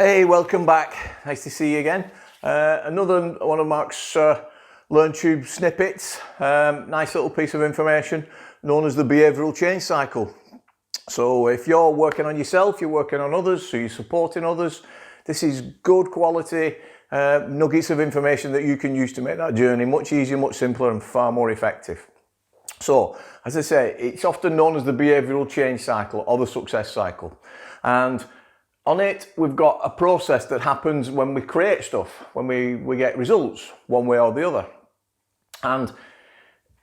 Hey, welcome back. Nice to see you again. Another one of Mark's LearnTube snippets. Nice little piece of information known as the behavioural change cycle. So if you're working on yourself, you're working on others, so you're supporting others, this is good quality nuggets of information that you can use to make that journey much easier, much simpler and far more effective. So, as I say, it's often known as the behavioural change cycle or the success cycle. And on it, we've got a process that happens when we create stuff, when we get results, one way or the other. And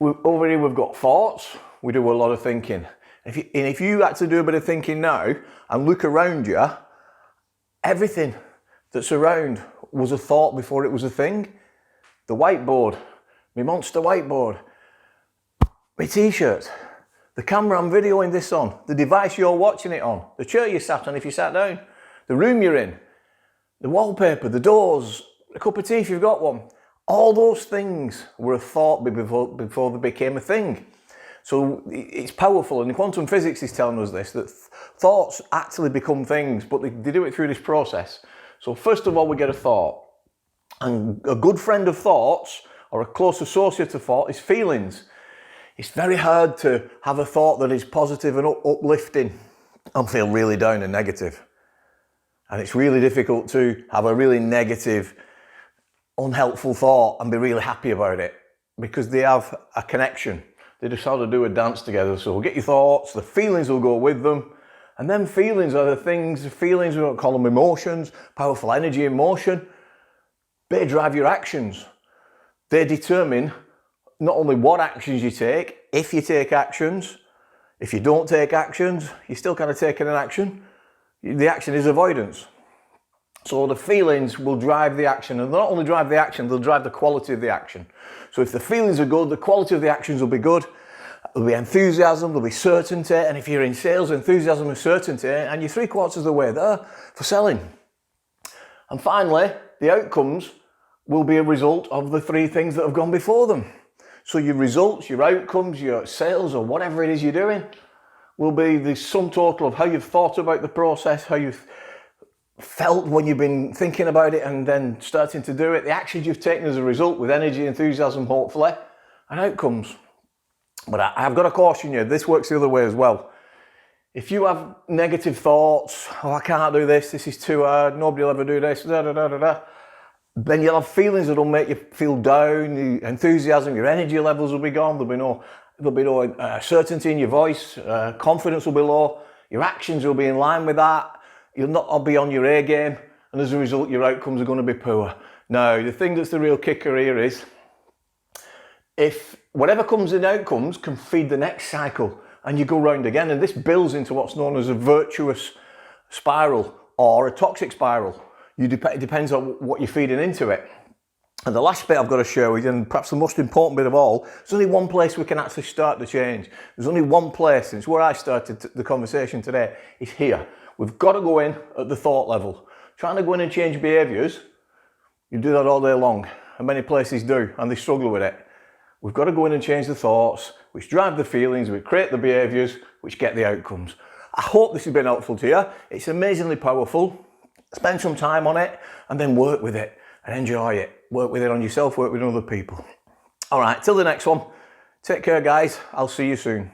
over here, we've got thoughts. We do a lot of thinking. If you had to do a bit of thinking now and look around you, everything that's around was a thought before it was a thing. The whiteboard, my monster whiteboard, my t-shirt, the camera I'm videoing this on, the device you're watching it on, the chair you sat on if you sat down, the room you're in, the wallpaper, the doors, a cup of tea if you've got one. All those things were a thought before they became a thing. So it's powerful, and quantum physics is telling us this, that thoughts actually become things, but they do it through this process. So first of all, we get a thought. And a good friend of thoughts, or a close associate of thought, is feelings. It's very hard to have a thought that is positive and uplifting and feel really down and negative. And it's really difficult to have a really negative, unhelpful thought and be really happy about it, because they have a connection. They just sort of do a dance together. So we'll get your thoughts, the feelings will go with them. And then feelings are the feelings, we don't call them emotions, powerful energy in motion. They drive your actions. They determine not only what actions you take, if you take actions, if you don't take actions, you're still kind of taking an action. The action is avoidance. So the feelings will drive the action, and they'll not only drive the action, they'll drive the quality of the action. So if the feelings are good, the quality of the actions will be good. There'll be enthusiasm, there'll be certainty, and if you're in sales, enthusiasm and certainty, and you're 3/4 of the way there for selling. And finally, the outcomes will be a result of the three things that have gone before them. So your results, your outcomes, your sales, or whatever it is you're doing, will be the sum total of how you've thought about the process, how you've felt when you've been thinking about it and then starting to do it, the actions you've taken as a result with energy, enthusiasm, hopefully, and outcomes. But I've got to caution you, this works the other way as well. If you have negative thoughts, oh, I can't do this, this is too hard, nobody will ever do this, then you'll have feelings that will make you feel down, the enthusiasm, your energy levels will be gone, there'll be no certainty in your voice, confidence will be low, your actions will be in line with that, you'll not be on your A game, and as a result your outcomes are going to be poor. Now, the thing that's the real kicker here is, if whatever comes in outcomes can feed the next cycle, and you go round again, and this builds into what's known as a virtuous spiral or a toxic spiral. It depends on what you're feeding into it. And the last bit I've got to share with you, and perhaps the most important bit of all, there's only one place we can actually start the change. There's only one place, and it's where I started the conversation today, is here. We've got to go in at the thought level. Trying to go in and change behaviours, you do that all day long, and many places do, and they struggle with it. We've got to go in and change the thoughts, which drive the feelings, which create the behaviours, which get the outcomes. I hope this has been helpful to you. It's amazingly powerful. Spend some time on it, and then work with it, and enjoy it. Work with it on yourself, work with other people. All right, till the next one. Take care, guys. I'll see you soon.